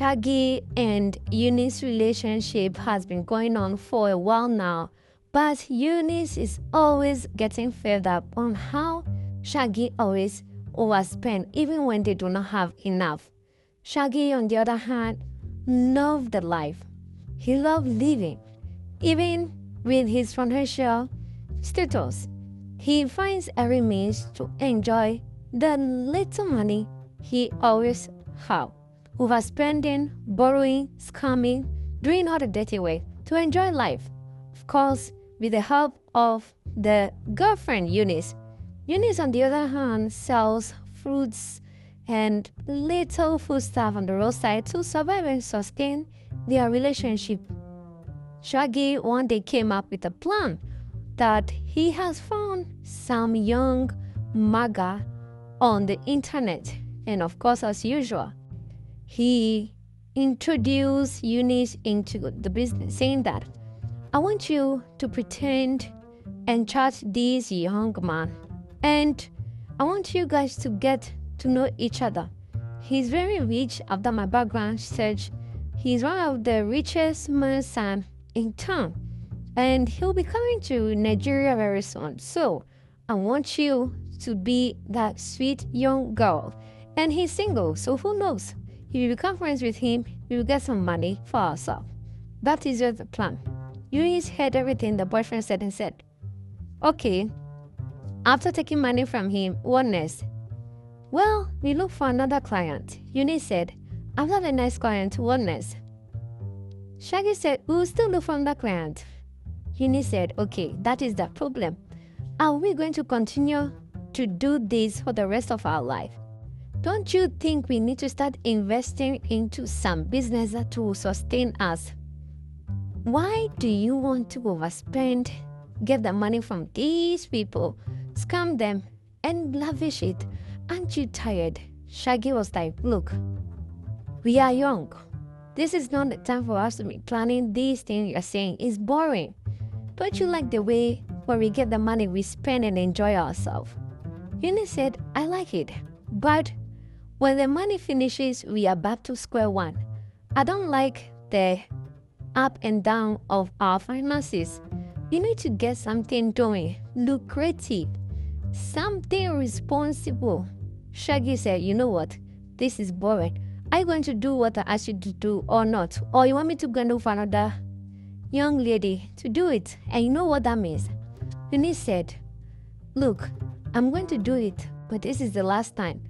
Shaggy and Eunice's relationship has been going on for a while now, but Eunice is always getting fed up on how Shaggy always overspend even when they do not have enough. Shaggy, on the other hand, loved the life. He loved living. Even with his financial status, he finds every means to enjoy the little money he always has. Overspending, borrowing, scamming, doing all the dirty work to enjoy life. Of course, with the help of the girlfriend Eunice. Eunice, on the other hand, sells fruits and little food stuff on the roadside to survive and sustain their relationship. Shaggy one day came up with a plan that he has found some young maga on the internet, and of course, as usual, he introduced Eunice into the business, saying that, I want you to pretend and chat this young man, and I want you guys to get to know each other. He's very rich. After my background search, he's one of the richest men in town, and he'll be coming to Nigeria very soon. So I want you to be that sweet young girl, and he's single, so who knows? If we become friends with him, we will get some money for ourselves. That is just the plan. Eunice heard everything the boyfriend said and said, okay. After taking money from him, what next? Well, we look for another client. Eunice said, after the next client, what next? Shaggy said, we'll still look for another client. Eunice said, okay, that is the problem. Are we going to continue to do this for the rest of our life? Don't you think we need to start investing into some business that will sustain us? Why do you want to overspend, get the money from these people, scam them, and lavish it? Aren't you tired? Shaggy was like, look, we are young. This is not the time for us to be planning these things you're saying. It's boring. Don't you like the way when we get the money, we spend and enjoy ourselves? Eunice said, I like it, but when the money finishes, we are back to square one. I don't like the up and down of our finances. You need to get something doing, lucrative, something responsible. Shaggy said, you know what? This is boring. Are you going to do what I asked you to do or not? Or you want me to go and look for another young lady to do it? And you know what that means? Eunice said, look, I'm going to do it, but this is the last time.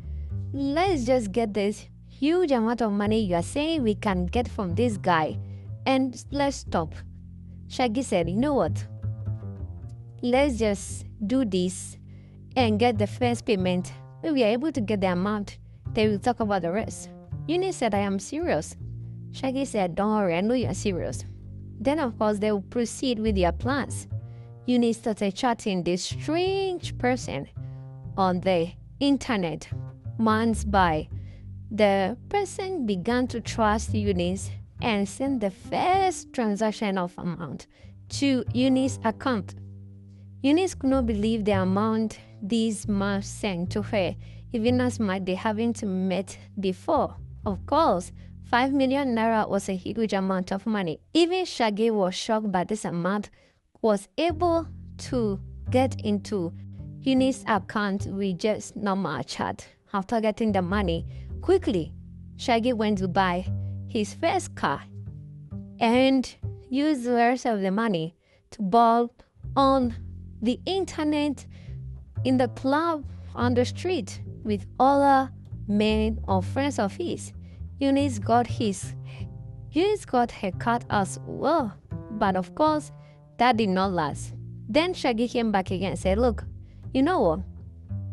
Let's just get this huge amount of money you are saying we can get from this guy, and let's stop. Shaggy said, you know what? Let's just do this and get the first payment. When we are able to get the amount, then we'll talk about the rest. Eunice said, I am serious. Shaggy said, don't worry, I know you are serious. Then, of course, they will proceed with their plans. Eunice started chatting this strange person on the internet. Months by, the person began to trust Eunice and sent the first transaction of amount to Eunice's account. Eunice could not believe the amount this man sent to her, even as much they haven't met before. Of course, 5 million naira was a huge amount of money. Even Shaggy was shocked by this amount, was able to get into Eunice's account with just normal chat. After getting the money, quickly, Shaggy went to buy his first car and used the rest of the money to ball on the internet, in the club, on the street with other men or friends of his. Eunice got her cut as well, but of course, that did not last. Then Shaggy came back again and said, look, you know what?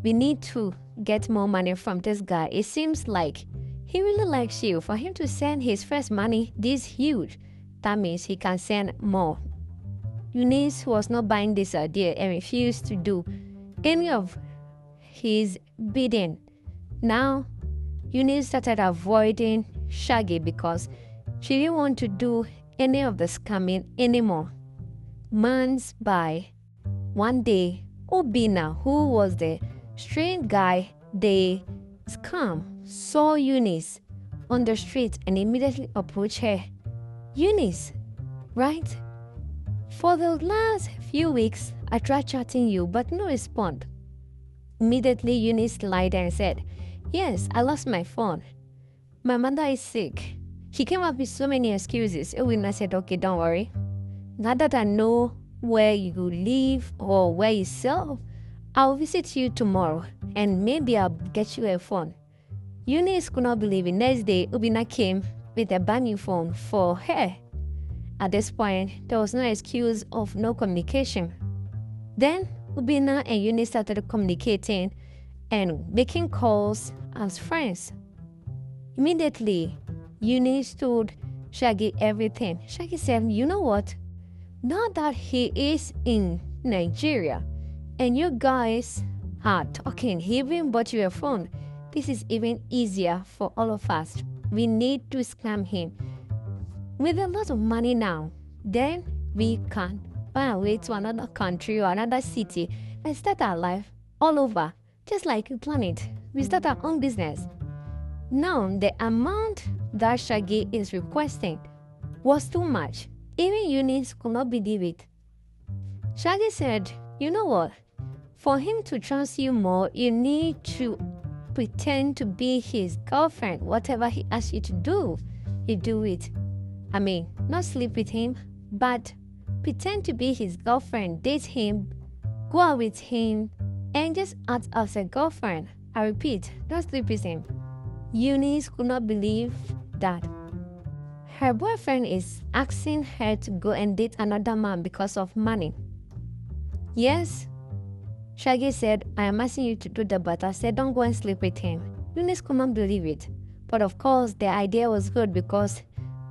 We need to get more money from this guy. It seems like he really likes you. For him to send his first money this huge, that means he can send more. Eunice was not buying this idea and refused to do any of his bidding. Now, Eunice started avoiding Shaggy because she didn't want to do any of the scamming anymore. Months by, one day, Obina, who was the strange guy they scam, saw Eunice on the street and immediately approached her. Eunice, right? For the last few weeks, I tried chatting you, but no response. Immediately, Eunice lied and said, yes, I lost my phone. My mother is sick. She came up with so many excuses. Owina said, okay, don't worry. Now that I know where you live or where you sell, I'll visit you tomorrow and maybe I'll get you a phone. Eunice could not believe it. Next day, Ubina came with a brand new phone for her. At this point, there was no excuse of no communication. Then, Ubina and Eunice started communicating and making calls as friends. Immediately, Eunice told Shaggy everything. Shaggy said, you know what? Now that he is in Nigeria and you guys are talking, he even bought you a phone. This is even easier for all of us. We need to scam him. With a lot of money now, then we can find our way to another country or another city and start our life all over, just like you plan it. We start our own business. Now, the amount that Shaggy is requesting was too much. Even Eunice could not believe it. Shaggy said, you know what? For him to trust you more, you need to pretend to be his girlfriend. Whatever he asks you to do, you do it. I mean, not sleep with him, but pretend to be his girlfriend, date him, go out with him, and just act as a girlfriend. I repeat, don't sleep with him. Eunice could not believe that her boyfriend is asking her to go and date another man because of money. Yes, Shaggy said, I am asking you to do that, but I said don't go and sleep with him. Eunice could not believe it. But of course, the idea was good because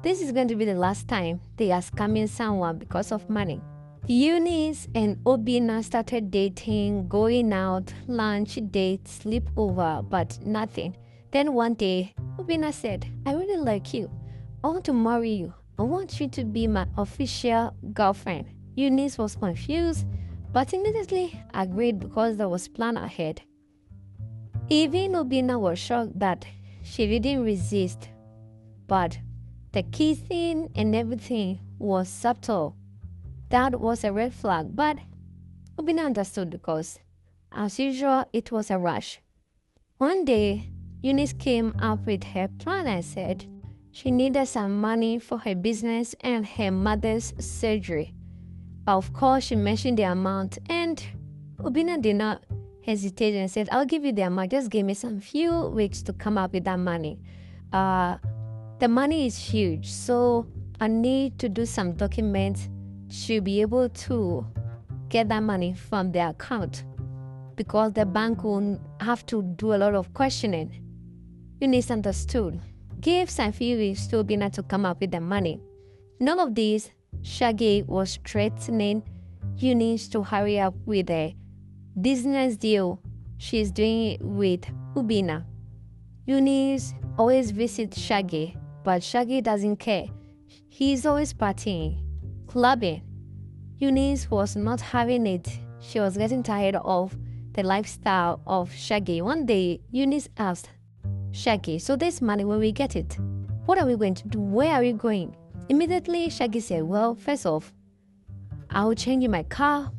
this is going to be the last time they are scamming someone because of money. Eunice and Obina started dating, going out, lunch, date, sleepover, but nothing. Then one day, Obina said, I really like you. I want to marry you. I want you to be my official girlfriend. Eunice was confused, but immediately agreed because there was plan ahead. Even Obina was shocked that she didn't resist, but the kissing and everything was subtle. That was a red flag, but Obina understood because, as usual, it was a rush. One day, Eunice came up with her plan and said she needed some money for her business and her mother's surgery. Of course, she mentioned the amount, and Obina did not hesitate and said, I'll give you the amount. Just give me some few weeks to come up with that money. The money is huge, so I need to do some documents to be able to get that money from the account because the bank will have to do a lot of questioning. Eunice understood. Gave some few weeks to Obina to come up with the money. None of this, Shaggy was threatening Eunice to hurry up with a business deal she's doing with Obina. Eunice always visits Shaggy, but Shaggy doesn't care. He's always partying, clubbing. Eunice was not having it. She was getting tired of the lifestyle of Shaggy. One day, Eunice asked Shaggy, so this money, when we get it, what are we going to do? Where are we going? Immediately, Shaggy said, well, first off, I'll change my car.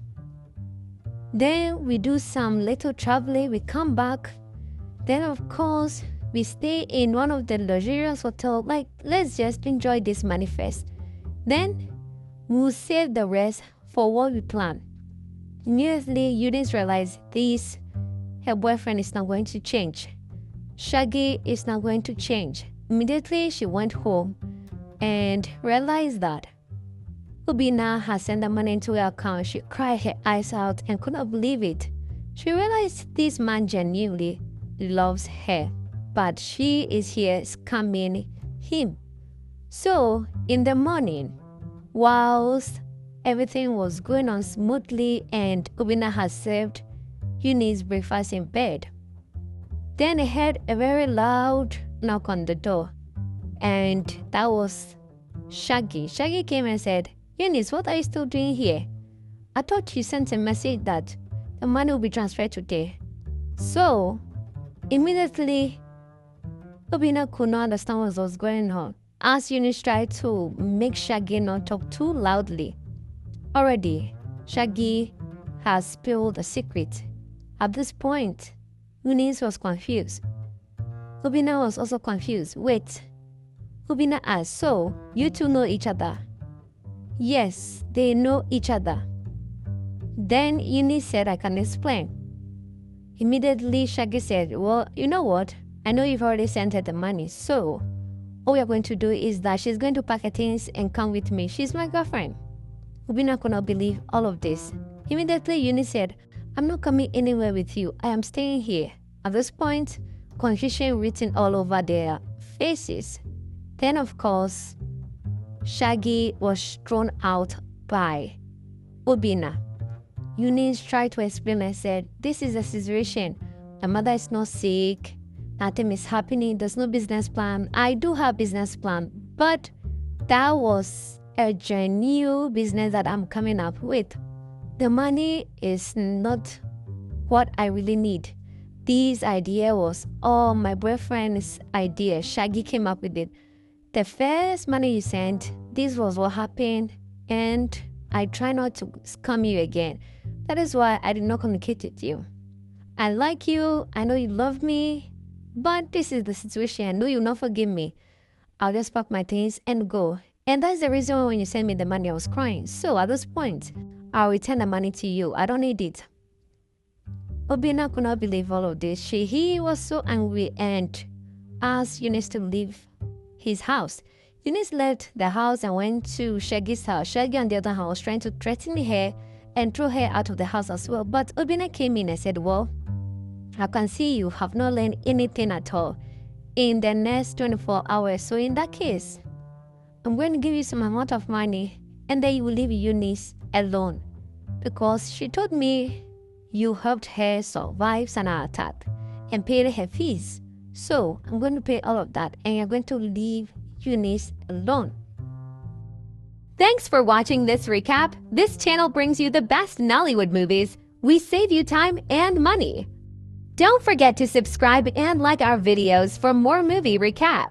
Then we do some little traveling. We come back. Then, of course, we stay in one of the luxurious hotels. Like, let's just enjoy this money first. Then, we'll save the rest for what we plan. Immediately, Eunice realized this, her boyfriend is not going to change. Shaggy is not going to change. Immediately, she went home and realized that Obina had sent the money into her account. She cried her eyes out and could not believe it. She realized this man genuinely loves her, but she is here scamming him. So, in the morning, whilst everything was going on smoothly and Obina had served Eunice breakfast in bed, then he heard a very loud knock on the door, and that was Shaggy. Shaggy came and said, Eunice, what are you still doing here? I thought you sent a message that the money will be transferred today. So, immediately, Obina could not understand what was going on, as Eunice tried to make Shaggy not talk too loudly. Already, Shaggy has spilled a secret. At this point, Eunice was confused. Obina was also confused. Wait. Obina asked, so, you two know each other? Yes, they know each other. Then Eunice said, I can explain. Immediately, Shaggy said, well, you know what? I know you've already sent her the money, so all we are going to do is that she's going to pack her things and come with me. She's my girlfriend. Obina could not believe all of this. Immediately, Eunice said, I'm not coming anywhere with you. I am staying here. At this point, confusion written all over their faces. Then, of course, Shaggy was thrown out by Obina. Eunice tried to explain and said, this is a situation. My mother is not sick. Nothing is happening. There's no business plan. I do have business plan, but that was a genuine business that I'm coming up with. The money is not what I really need. This idea was my boyfriend's idea. Shaggy came up with it. The first money you sent, this was what happened, and I try not to scam you again. That is why I did not communicate with you. I like you. I know you love me. But this is the situation. I know you'll not forgive me. I'll just pack my things and go. And that's the reason when you sent me the money, I was crying. So at this point, I'll return the money to you. I don't need it. Obina could not believe all of this. He was so angry and asked Eunice to leave his house. Eunice left the house and went to Shaggy's house. Shaggy, on the other hand, was trying to threaten her and throw her out of the house as well. But Obina came in and said, well, I can see you have not learned anything at all in the next 24 hours. So in that case, I'm going to give you some amount of money and then you will leave Eunice alone. Because she told me you helped her survive an attack and paid her fees. So I'm going to pay all of that and you're going to leave Eunice alone. Thanks for watching this recap. This channel brings you the best Nollywood movies. We save you time and money. Don't forget to subscribe and like our videos for more movie recap.